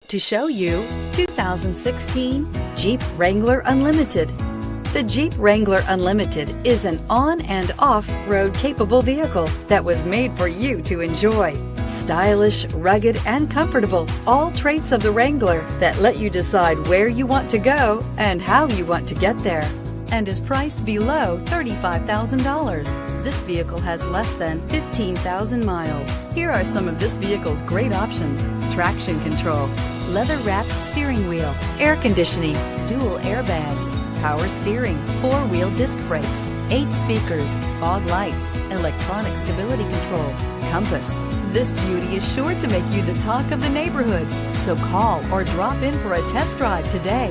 To show you 2016 Jeep Wrangler Unlimited. The Jeep Wrangler Unlimited is an on and off-road capable vehicle that was made for you to enjoy. Stylish, rugged, and comfortable, all traits of the Wrangler that let you decide where you want to go and how you want to get there, and is priced below $35,000. This vehicle has less than 15,000 miles. Here are some of this vehicle's great options: traction control, leather-wrapped steering wheel, air conditioning, dual airbags, power steering, 4-wheel disc brakes, 8 speakers, fog lights, electronic stability control, compass. This beauty is sure to make you the talk of the neighborhood. So call or drop in for a test drive today.